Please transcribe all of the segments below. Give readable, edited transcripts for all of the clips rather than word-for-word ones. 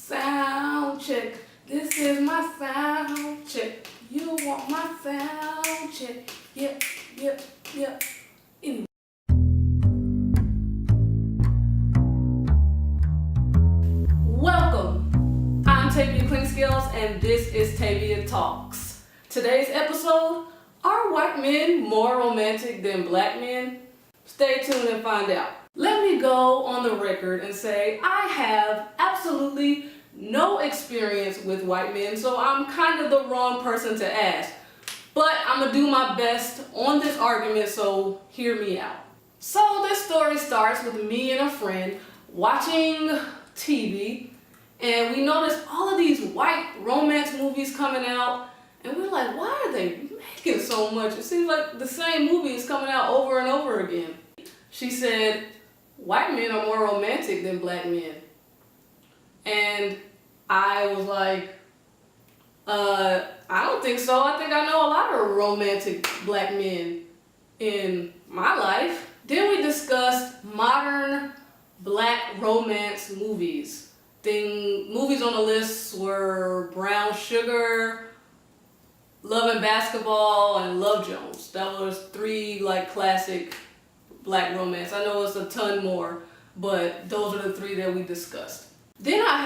Sound check. This is my sound check. You want my sound check? Yep. Anyway. Welcome. I'm Tabia Scales and this is TabiaTalks. Today's episode, are white men more romantic than black men? Stay tuned and find out. Let me go on the record and say I have absolutely no experience with white men, so I'm kind of the wrong person to ask. But I'm gonna do my best on this argument, so hear me out. So this story starts with me and a friend watching TV, and we noticed all of these white romance movies coming out, and we're like, why are they making so much? It seems like the same movie is coming out over and over again. She said, white men are more romantic than black men. And I was like, I don't think so. I think I know a lot of romantic black men in my life. Then we discussed modern black romance movies. Movies on the list were Brown Sugar, Love and Basketball, and Love Jones. That was three classic black romance. I know it's a ton more, but those are the three that we discussed. Then I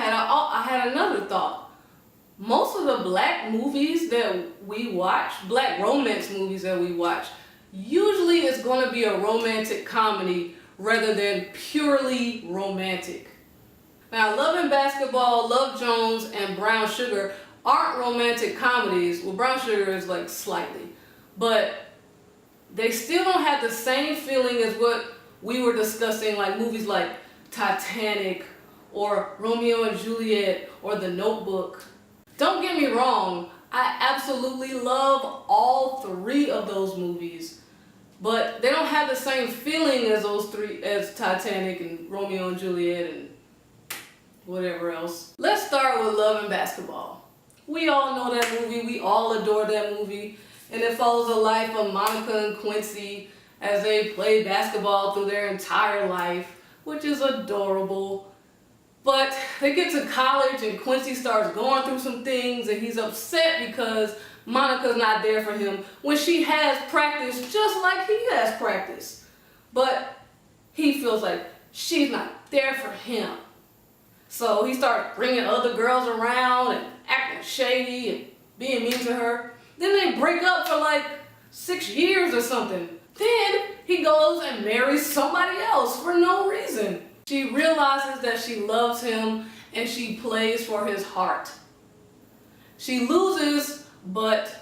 had another thought. Most of the black movies that we watch, black romance movies that we watch, usually it's going to be a romantic comedy rather than purely romantic. Now, Love and Basketball, Love Jones, and Brown Sugar aren't romantic comedies. Well, Brown Sugar is slightly, but they still don't have the same feeling as what we were discussing, movies like Titanic or Romeo and Juliet or The Notebook. Don't get me wrong, I absolutely love all three of those movies, but they don't have the same feeling as those three, as Titanic and Romeo and Juliet and whatever else. Let's start with Love and Basketball. We all know that movie, we all adore that movie. And it follows the life of Monica and Quincy as they play basketball through their entire life, which is adorable. But they get to college and Quincy starts going through some things and he's upset because Monica's not there for him when she has practice just like he has practice. But he feels like she's not there for him. So he starts bringing other girls around and acting shady and being mean to her. Then they break up for 6 years or something. Then he goes and marries somebody else for no reason. She realizes that she loves him and she plays for his heart. She loses, but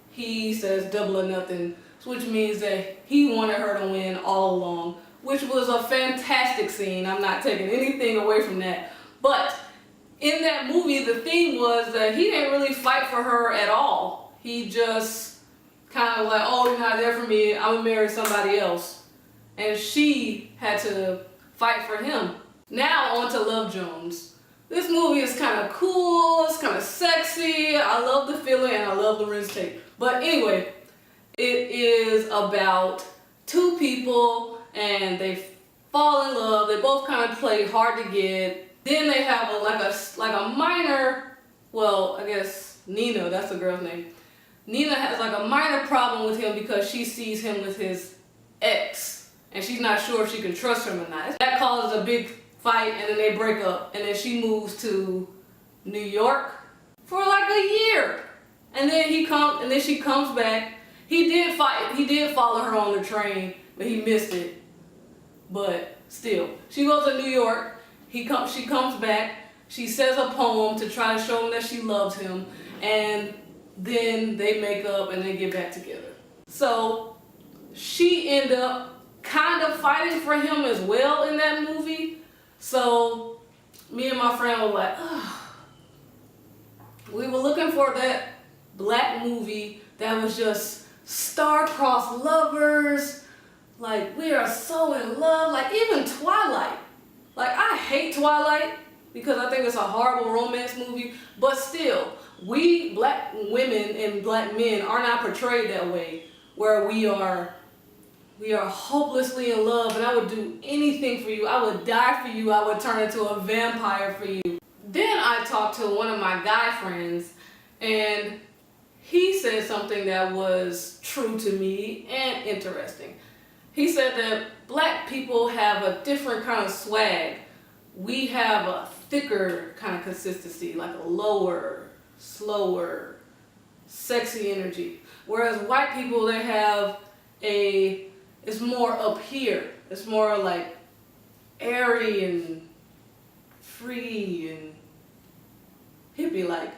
he says double or nothing, which means that he wanted her to win all along, which was a fantastic scene. I'm not taking anything away from that. But in that movie, the theme was that he didn't really fight for her at all. He just kind of oh, you're not there for me, I'm gonna marry somebody else. And she had to fight for him. Now on to Love Jones. This movie is kind of cool, it's kind of sexy, I love the feeling and I love the rinse tape. But anyway, it is about two people and they fall in love, they both kind of play hard to get. Then they have a minor, well, I guess Nina, that's the girl's name. Nina has a minor problem with him because she sees him with his ex and she's not sure if she can trust him or not. That causes a big fight and then they break up and then she moves to New York for a year. And then she comes back. He did follow her on the train, but he missed it. But still, she goes to New York. She comes back. She says a poem to try to show him that she loves him, and then they make up and they get back together. So she ended up kind of fighting for him as well in that movie. So me and my friend were like, ugh. We were looking for that black movie that was just star-crossed lovers, we are so in love, even Twilight. I hate Twilight because I think it's a horrible romance movie, but still, we black women and black men are not portrayed that way, where we are hopelessly in love and I would do anything for you. I would die for you. I would turn into a vampire for you. Then I talked to one of my guy friends, and he said something that was true to me and interesting. He said that black people have a different kind of swag. We have a thicker kind of consistency, like a lower, slower, sexy energy. Whereas white people, they have it's more up here. It's more like airy and free and hippie-like.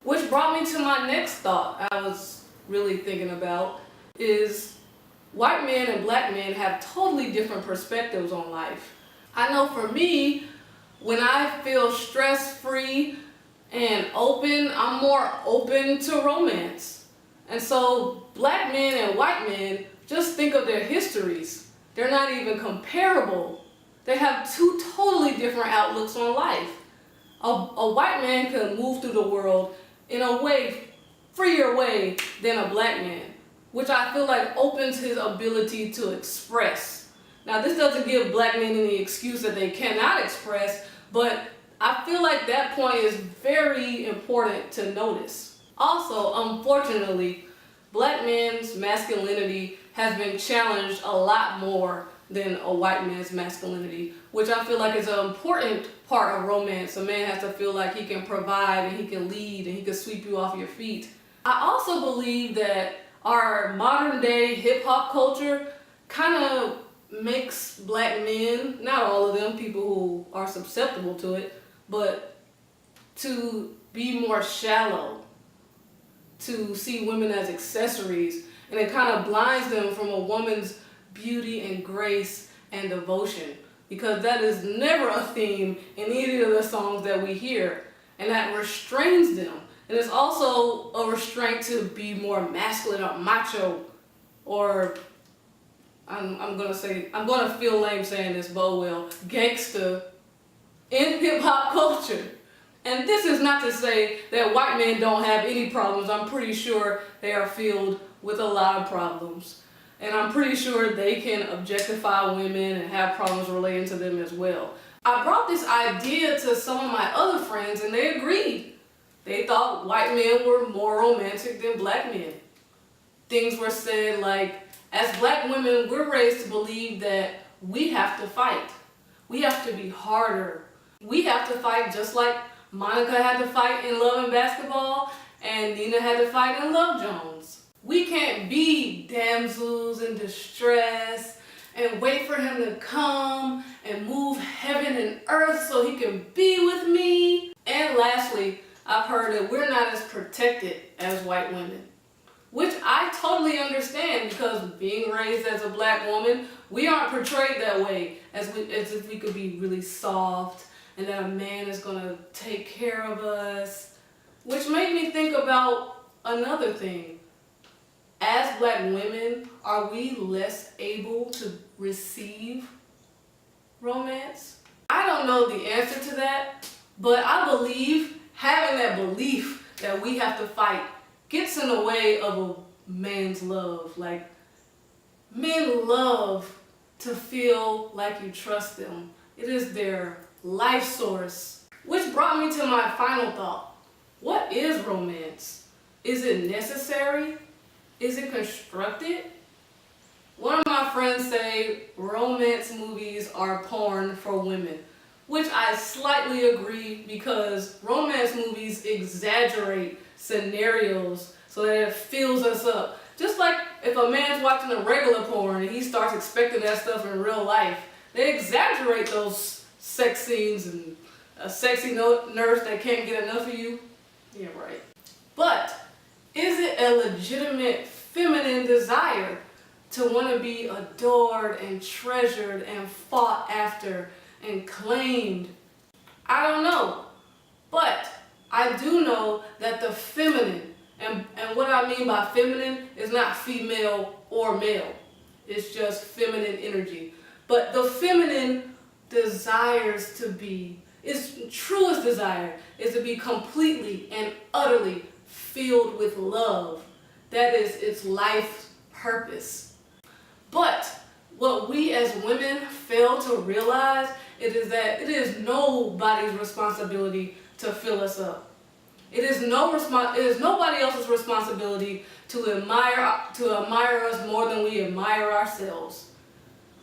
Which brought me to my next thought I was really thinking about is white men and black men have totally different perspectives on life. I know for me, when I feel stress-free and open, I'm more open to romance. And so black men and white men, just think of their histories. They're not even comparable. They have two totally different outlooks on life. A white man can move through the world in a way, freer way than a black man, which I feel like opens his ability to express. Now, this doesn't give black men any excuse that they cannot express, but I feel like that point is very important to notice. Also, unfortunately, black men's masculinity has been challenged a lot more than a white man's masculinity, which I feel like is an important part of romance. A man has to feel like he can provide and he can lead and he can sweep you off your feet. I also believe that our modern day hip hop culture kind of makes black men, not all of them, people who are susceptible to it, but to be more shallow, to see women as accessories, and it kind of blinds them from a woman's beauty and grace and devotion, because that is never a theme in any of the songs that we hear, and that restrains them. And it's also a restraint to be more masculine or macho, or I'm gonna feel lame saying this, but oh well, gangster in hip hop culture. And this is not to say that white men don't have any problems. I'm pretty sure they are filled with a lot of problems. And I'm pretty sure they can objectify women and have problems relating to them as well. I brought this idea to some of my other friends and they agreed. They thought white men were more romantic than black men. Things were said like, as black women, we're raised to believe that we have to fight. We have to be harder. We have to fight just like Monica had to fight in Love and Basketball and Nina had to fight in Love Jones. We can't be damsels in distress and wait for him to come and move heaven and earth so he can be with me. And lastly, I've heard that we're not as protected as white women, which I totally understand, because being raised as a black woman, we aren't portrayed that way, as if we could be really soft and that a man is going to take care of us, which made me think about another thing. As black women, are we less able to receive romance? I don't know the answer to that, but I believe having that belief that we have to fight gets in the way of a man's love. Like, men love to feel like you trust them. It is their life source. Which brought me to my final thought. What is romance? Is it necessary? Is it constructed? One of my friends say romance movies are porn for women, which I slightly agree, because romance movies exaggerate scenarios so that it fills us up. Just like if a man's watching a regular porn and he starts expecting that stuff in real life, they exaggerate those sex scenes and a sexy nurse that can't get enough of you. Yeah, right. But is it a legitimate feminine desire to want to be adored and treasured and fought after and claimed? I don't know. But I do know that the feminine, and what I mean by feminine is not female or male. It's just feminine energy. But the feminine desires to be, its truest desire is to be completely and utterly filled with love. That is its life purpose. But what we as women fail to realize it is that it is nobody's responsibility to fill us up. It is nobody else's responsibility to admire us more than we admire ourselves.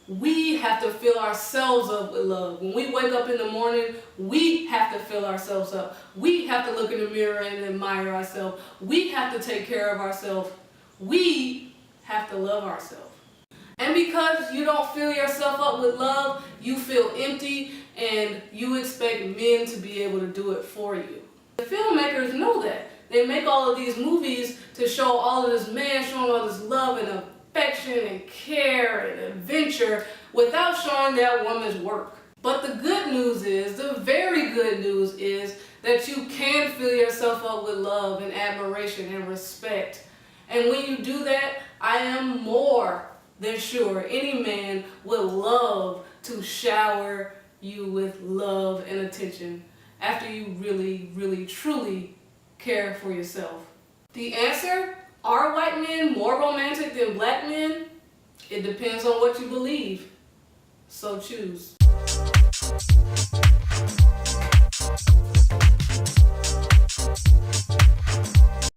We have to fill ourselves up with love. When we wake up in the morning, we have to fill ourselves up. We have to look in the mirror and admire ourselves. We have to take care of ourselves. We have to love ourselves. And because you don't fill yourself up with love, you feel empty and you expect men to be able to do it for you. The filmmakers know that. They make all of these movies to show all of this man showing all this love and affection and care and adventure without showing that woman's work. But the good news is, the very good news is that you can fill yourself up with love and admiration and respect. And when you do that, I am more than sure any man would love to shower you with love and attention after you really, really, truly care for yourself. The answer: are white men more romantic than black men? It depends on what you believe. So choose.